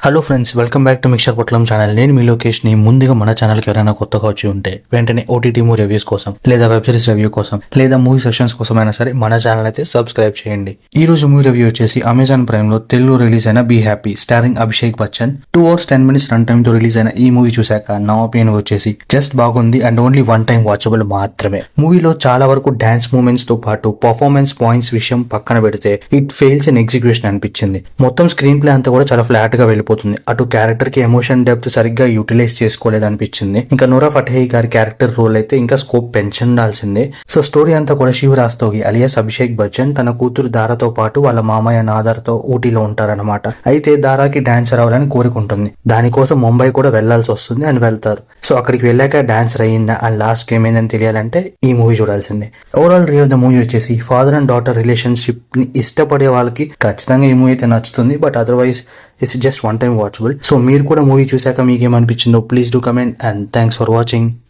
Hello friends, welcome back to mixture పొట్లం channel. నేను మీ లోకేష్ ని. ముందుగా మన ఛానల్ కి ఎవరైనా కొత్తగా వచ్చి ఉంటే వెంటనే ఓటీటీ మూవీ రివ్యూస్ కోసం లేదా వెబ్ సిరీస్ రివ్యూ కోసం లేదా మూవీ సెషన్స్ కోసం అయినా సరే మన ఛానల్ అయితే సబ్స్క్రైబ్ చేయండి. ఈ రోజు మూవీ రివ్యూ వచ్చేసి అమెజాన్ ప్రైమ్ లో తెలుగు రిలీజ్ అయిన be happy starring Abhishek Bachchan. 2 hours 10 minutes run time తో రిలీజ్ అయిన ఈ మూవీ చూశాక నా ఒపీనియన్ వచ్చేసి జస్ట్ బాగుంది and only one time watchable మాత్రమే. మూవీలో చాలా వరకు డాన్స్ మూమెంట్స్ తో పాటు పర్ఫార్మెన్స్ పాయింట్స్ విషయం పక్కన పెడితే ఇట్ ఫెయిల్స్ ఇన్ ఎగ్జిక్యూషన్ అనిపించింది. మొత్తం స్క్రీన్ ప్లే అంతా కూడా చాలా ఫ్లాట్ గా వెళ్ళిపోతుంది. అటు క్యారెక్టర్ కి ఎమోషన్ డెప్త్ సరిగ్గా యూటిలైజ్ చేసుకోలేదు అనిపించింది. ఇంకా నూరా ఫటేహి గారి క్యారెక్టర్ రోల్ అయితే ఇంకా స్కోప్ పెంచుండాల్సిందే. సో స్టోరీ అంతా కూడా శివ్ రాస్తోగి అలియాస్ అభిషేక్ బచ్చన్ తన కూతురు దారాతో పాటు వాళ్ళ మామయ్య నాదర్తో ఊటీలో ఉంటారన్నమాట. అయితే దారాకి డాన్సర్ అవ్వాలని కోరుకుంటుంది. దానికోసం ముంబై కూడా వెళ్లాల్సి వస్తుంది అని వెళ్తారు. సో అక్కడికి వెళ్ళాక డాన్సర్ అయ్యిందా అండ్ లాస్ట్ ఏమైందని తెలియాలంటే ఈ మూవీ చూడాల్సిందే. Overall review of the movie వచ్చేసి ఫాదర్ అండ్ డాటర్ రిలేషన్షిప్ ని ఇష్టపడే వాళ్ళకి ఖచ్చితంగా ఈ మూవీ అయితే నచ్చుతుంది. But otherwise it's just one time watchable. So మీరు కూడా మూవీ చూసాక మీకేమనిపించిందో please do comment and thanks for watching.